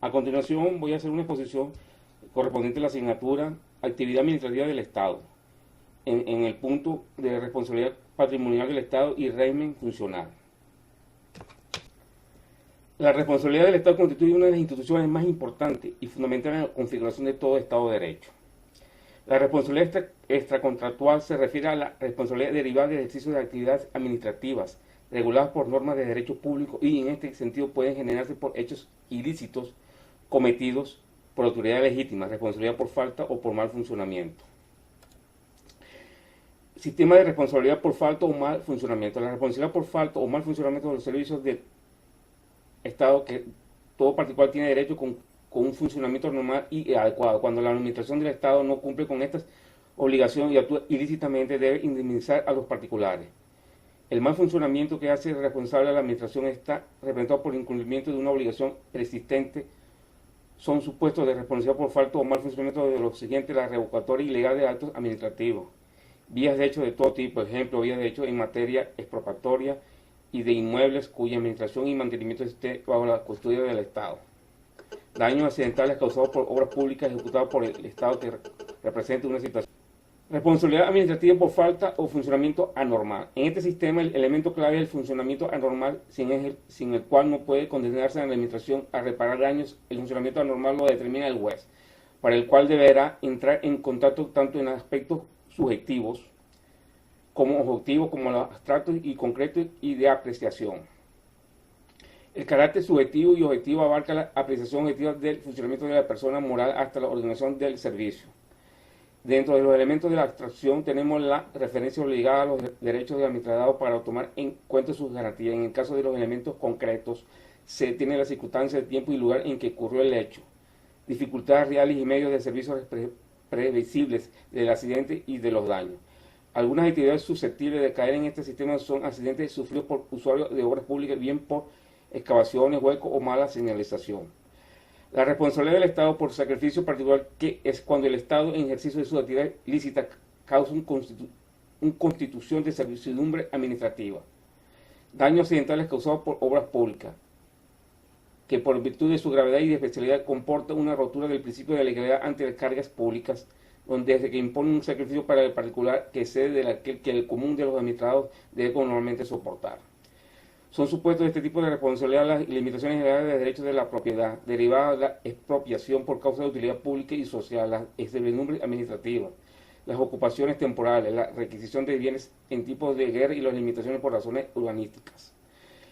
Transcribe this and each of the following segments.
A continuación voy a hacer una exposición correspondiente a la asignatura Actividad Administrativa del Estado, en el punto de responsabilidad patrimonial del Estado y régimen funcional. La responsabilidad del Estado constituye una de las instituciones más importantes y fundamentales en la configuración de todo Estado de Derecho. La responsabilidad extracontractual se refiere a la responsabilidad derivada del ejercicio de actividades administrativas reguladas por normas de derecho público y en este sentido pueden generarse por hechos ilícitos cometidos por autoridad legítima, responsabilidad por falta o por mal funcionamiento. Sistema de responsabilidad por falta o mal funcionamiento. La responsabilidad por falta o mal funcionamiento de los servicios del Estado que todo particular tiene derecho con un funcionamiento normal y adecuado. Cuando la administración del Estado no cumple con estas obligaciones y actúa ilícitamente, debe indemnizar a los particulares. El mal funcionamiento que hace responsable a la administración está representado por el incumplimiento de una obligación persistente. Son supuestos de responsabilidad por falta o mal funcionamiento de los siguientes: la revocatoria ilegal de actos administrativos, vías de hecho de todo tipo, ejemplo, vías de hecho en materia expropiatoria y de inmuebles cuya administración y mantenimiento esté bajo la custodia del Estado. Daños accidentales causados por obras públicas ejecutadas por el Estado que represente una situación. Responsabilidad administrativa por falta o funcionamiento anormal. En este sistema el elemento clave es el funcionamiento anormal, sin el cual no puede condenarse a la administración a reparar daños. El funcionamiento anormal lo determina el juez, para el cual deberá entrar en contacto tanto en aspectos subjetivos como objetivos, como los abstractos y concretos y de apreciación. El carácter subjetivo y objetivo abarca la apreciación objetiva del funcionamiento de la persona moral hasta la organización del servicio. Dentro de los elementos de la abstracción tenemos la referencia obligada a los derechos del administrador para tomar en cuenta sus garantías. En el caso de los elementos concretos, se tiene la circunstancia, el tiempo y lugar en que ocurrió el hecho, dificultades reales y medios de servicios previsibles del accidente y de los daños. Algunas actividades susceptibles de caer en este sistema son accidentes sufridos por usuarios de obras públicas, bien por excavaciones, huecos o mala señalización. La responsabilidad del Estado por sacrificio particular, que es cuando el Estado en ejercicio de su actividad lícita causa una constitución de servidumbre administrativa. Daños accidentales causados por obras públicas, que por virtud de su gravedad y de especialidad comporta una rotura del principio de legalidad ante las cargas públicas, donde desde que impone un sacrificio para el particular que excede de aquel que el común de los administrados debe normalmente soportar. Son supuestos de este tipo de responsabilidad las limitaciones generales de derechos de la propiedad, derivadas de la expropiación por causa de utilidad pública y social, la servidumbre administrativa, las ocupaciones temporales, la requisición de bienes en tipos de guerra y las limitaciones por razones urbanísticas.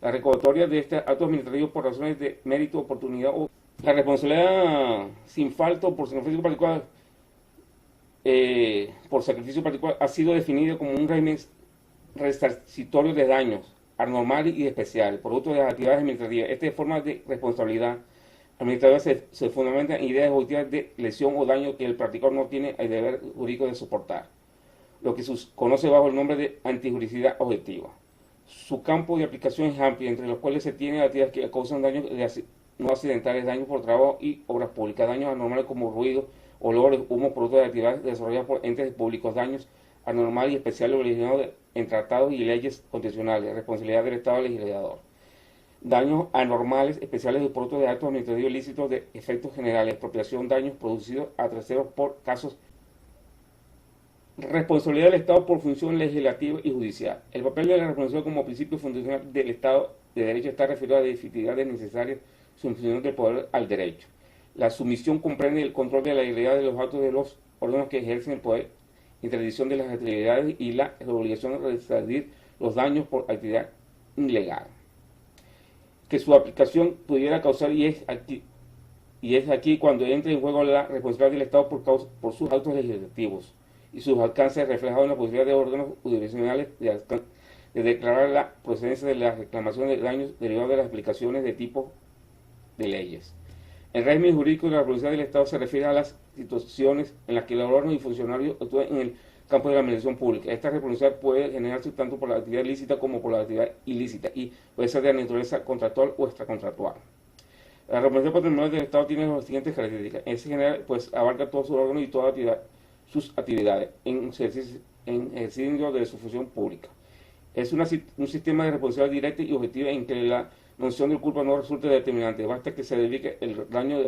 La revocatoria de este acto administrativo por razones de mérito, oportunidad o la responsabilidad sin falta o por sacrificio particular, ha sido definida como un régimen resarcitorio de daños anormales y especiales, producto de las actividades administrativas. Esta forma de responsabilidad administrativa se fundamenta en ideas objetivas de lesión o daño que el practicador no tiene el deber jurídico de soportar, lo que se conoce bajo el nombre de antijuricidad objetiva. Su campo de aplicación es amplio, entre los cuales se tienen actividades que causan daños no accidentales, daños por trabajo y obras públicas, daños anormales como ruido, olores, humo, producto de actividades desarrolladas por entes públicos, daños anormales y especiales originados en tratados y leyes constitucionales, responsabilidad del Estado legislador. Daños anormales especiales y producto de actos administrativos ilícitos de efectos generales, expropiación, daños producidos a terceros por casos. Responsabilidad del Estado por función legislativa y judicial. El papel de la responsabilidad como principio fundacional del Estado de Derecho está referido a las efectividades necesarias sumisión del poder al derecho. La sumisión comprende el control de la legalidad de los actos de los órganos que ejercen el poder, interdicción de las actividades y la obligación de resarcir los daños por actividad ilegal que su aplicación pudiera causar, y es aquí cuando entra en juego la responsabilidad del Estado por sus actos legislativos y sus alcances reflejados en la posibilidad de órganos jurisdiccionales de declarar la procedencia de las reclamaciones de daños derivados de las aplicaciones de tipo de leyes. El régimen jurídico de la responsabilidad del Estado se refiere a las situaciones en las que el órgano y funcionario actúan en el campo de la administración pública. Esta responsabilidad puede generarse tanto por la actividad lícita como por la actividad ilícita y puede ser de naturaleza contractual o extracontractual. La responsabilidad patrimonial del Estado tiene las siguientes características. En general, pues abarca todos sus órganos y todas sus actividades en ejercicio de su función pública. Es un sistema de responsabilidad directa y objetiva en que la noción de culpa no resulta determinante, basta que se dedique el daño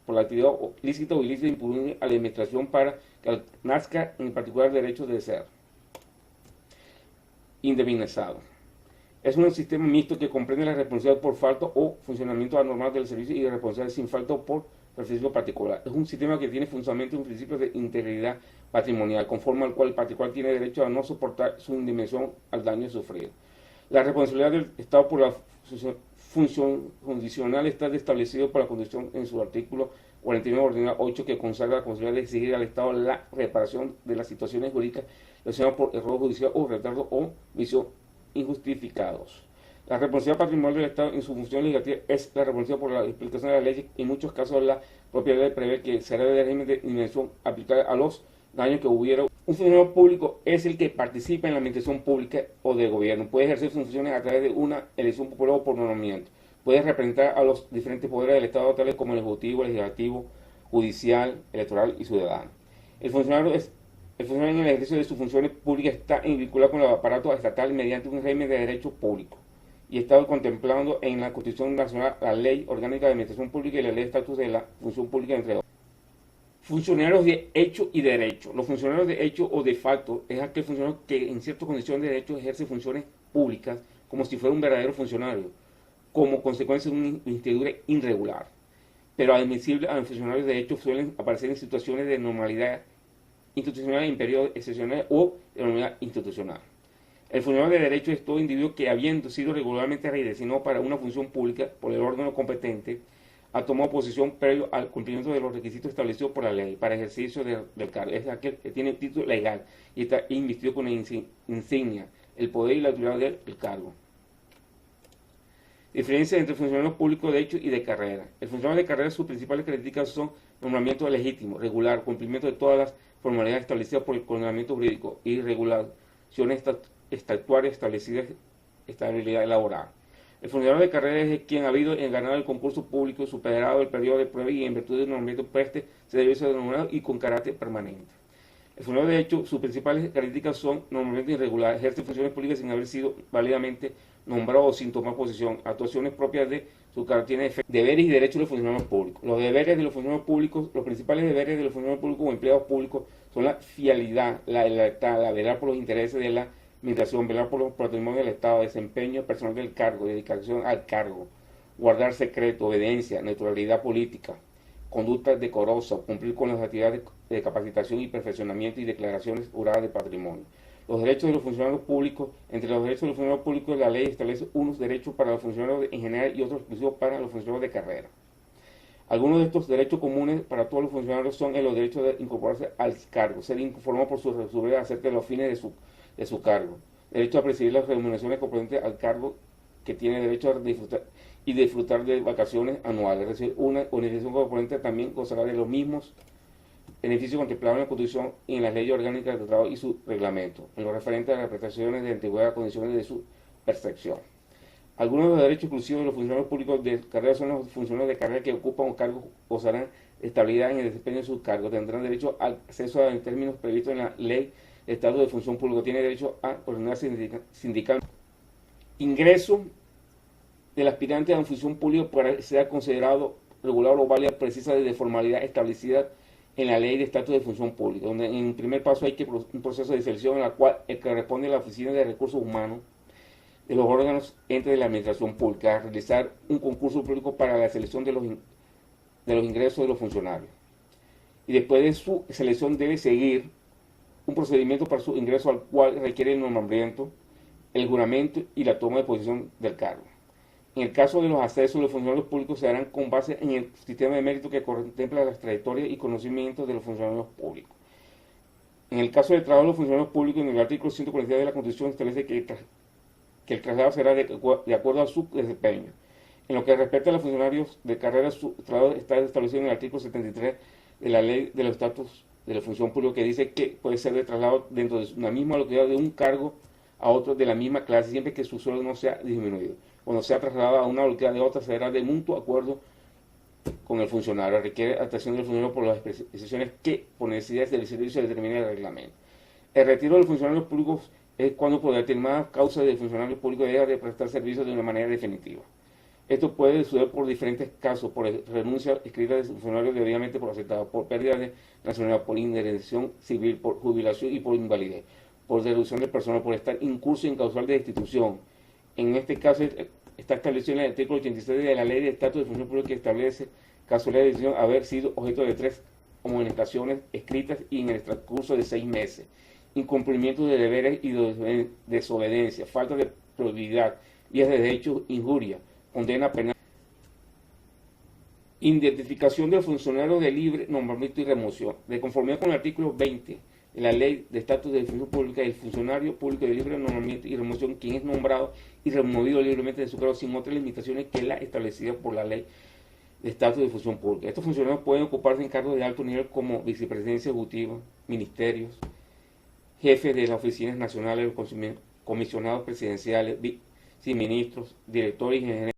por la actividad lícita o ilícita impune a la administración para que nazca en particular derecho de ser indemnizado. Es un sistema mixto que comprende la responsabilidad por falta o funcionamiento anormal del servicio y la responsabilidad sin falta o por beneficio particular. Es un sistema que tiene fundamento en principios de integridad patrimonial, conforme al cual el particular tiene derecho a no soportar su indemnización al daño sufrido. La responsabilidad del Estado por la función condicional está establecido por la Constitución en su artículo 49 ordinal 8, que consagra la posibilidad de exigir al Estado la reparación de las situaciones jurídicas relacionadas por error judicial o retardo o vicio injustificados. La responsabilidad patrimonial del Estado en su función legislativa es la responsabilidad por la explicación de la ley. En muchos casos la propia ley prevé que será de régimen de dimensión aplicable a los daños que hubiera. Un funcionario público es el que participa en la administración pública o de gobierno. Puede ejercer sus funciones a través de una elección popular o por nombramiento. Puede representar a los diferentes poderes del Estado, tales como el ejecutivo, legislativo, judicial, electoral y ciudadano. El funcionario en el ejercicio de sus funciones públicas está vinculado con el aparato estatal mediante un régimen de derecho público y está contemplando en la Constitución Nacional la Ley Orgánica de Administración Pública y la Ley de Estatus de la Función Pública, entre otros. Funcionarios de hecho y derecho. Los funcionarios de hecho o de facto es aquel funcionario que en ciertas condiciones de derecho ejerce funciones públicas como si fuera un verdadero funcionario, como consecuencia de una investidura irregular. Pero admisible a los funcionarios de hecho suelen aparecer en situaciones de normalidad institucional en periodos excepcionales o de normalidad institucional. El funcionario de derecho es todo individuo que, habiendo sido regularmente redesignado para una función pública por el órgano competente, ha tomado posición previo al cumplimiento de los requisitos establecidos por la ley para ejercicio del cargo. Es aquel que tiene título legal y está investido con la insignia, el poder y la autoridad del cargo. Diferencia entre funcionarios públicos de hecho y de carrera. El funcionario de carrera, sus principales características son nombramiento legítimo, regular, cumplimiento de todas las formalidades establecidas por el ordenamiento jurídico y regulaciones estatuarias establecidas, estabilidad laboral. El funcionario de carrera es quien ha habido en ganar el concurso público, superado el periodo de prueba y en virtud del nombramiento preste se debe ser nombrado y con carácter permanente. El funcionario de hecho, sus principales características son nombramiento irregular, ejerce funciones públicas sin haber sido válidamente nombrado o sin tomar posición, actuaciones propias de su cargo, tiene deberes y derechos de los funcionarios públicos. Los deberes de los funcionarios públicos, los principales deberes de los funcionarios públicos o empleados públicos son la fidelidad, la lealtad, la velar por los intereses de la administración, velar por los patrimonios del Estado, desempeño personal del cargo, dedicación al cargo, guardar secreto, obediencia, neutralidad política, conducta decorosa, cumplir con las actividades de capacitación y perfeccionamiento y declaraciones juradas de patrimonio. Los derechos de los funcionarios públicos. Entre los derechos de los funcionarios públicos, la ley establece unos derechos para los funcionarios en general y otros exclusivos para los funcionarios de carrera. Algunos de estos derechos comunes para todos los funcionarios son los derechos de incorporarse al cargo, ser informado por su vida acerca de los fines de su cargo, derecho a presidir las remuneraciones competentes al cargo, que tiene derecho a disfrutar de vacaciones anuales, es decir, una organización componente también gozará de los mismos beneficios contemplados en la Constitución y en las leyes orgánicas de trabajo y su reglamento, en lo referente a las prestaciones de antigüedad, condiciones de su percepción. Algunos de los derechos exclusivos de los funcionarios públicos de carrera son los funcionarios de carrera que ocupan un cargo, gozarán de estabilidad en el desempeño de sus cargos, tendrán derecho al acceso en términos previstos en la ley de estado de función pública, tiene derecho a coordinar sindical. Ingreso del aspirante a la función pública para ser considerado regular o válida precisa de formalidad establecida en la ley de estatus de función pública, donde en primer paso hay que un proceso de selección en la cual corresponde a la Oficina de Recursos Humanos de los órganos entes de la administración pública a realizar un concurso público para la selección de los ingresos de los funcionarios. Y después de su selección debe seguir un procedimiento para su ingreso, al cual requiere el nombramiento, el juramento y la toma de posición del cargo. En el caso de los accesos, los funcionarios públicos se harán con base en el sistema de mérito que contempla las trayectorias y conocimientos de los funcionarios públicos. En el caso del trabajo de los funcionarios públicos, en el artículo 142 de la Constitución establece que el traslado será de acuerdo a su desempeño. En lo que respecta a los funcionarios de carrera, su traslado está establecido en el artículo 73 de la Ley de los Estatus de la Función Pública, que dice que puede ser de traslado dentro de una misma localidad de un cargo a otro de la misma clase, siempre que su sueldo no sea disminuido. Cuando sea trasladado a una localidad de otra, será de mutuo acuerdo con el funcionario. Requiere actuación del funcionario por las especificaciones que, por necesidades del servicio, determina el reglamento. El retiro de los funcionarios públicos es cuando, por determinadas causas, el funcionario público deja de prestar servicios de una manera definitiva. Esto puede suceder por diferentes casos: por renuncia escrita de funcionario debidamente por aceptada, por pérdida de nacionalidad, por indemnización civil, por jubilación y por invalidez, por deducción de personal, por estar incurso en causal de destitución. En este caso está establecido en el artículo 86 de la Ley de Estatus de Función Pública, que establece caso de decisión haber sido objeto de 3 amonestaciones escritas y en el transcurso de 6 meses, incumplimiento de deberes y desobediencia, falta de probidad, vías de derecho, injuria, condena penal, identificación del funcionario de libre nombramiento y remoción. De conformidad con el artículo 20 de la Ley de Estatus de Función Pública, el funcionario público de libre nombramiento y remoción, quien es nombrado y removido libremente de su cargo sin otras limitaciones que la establecida por la Ley de Estatus de Función Pública. Estos funcionarios pueden ocuparse en cargos de alto nivel como vicepresidencia ejecutiva, ministerios, jefes de las oficinas nacionales, comisionados presidenciales, viceministros, directores y generales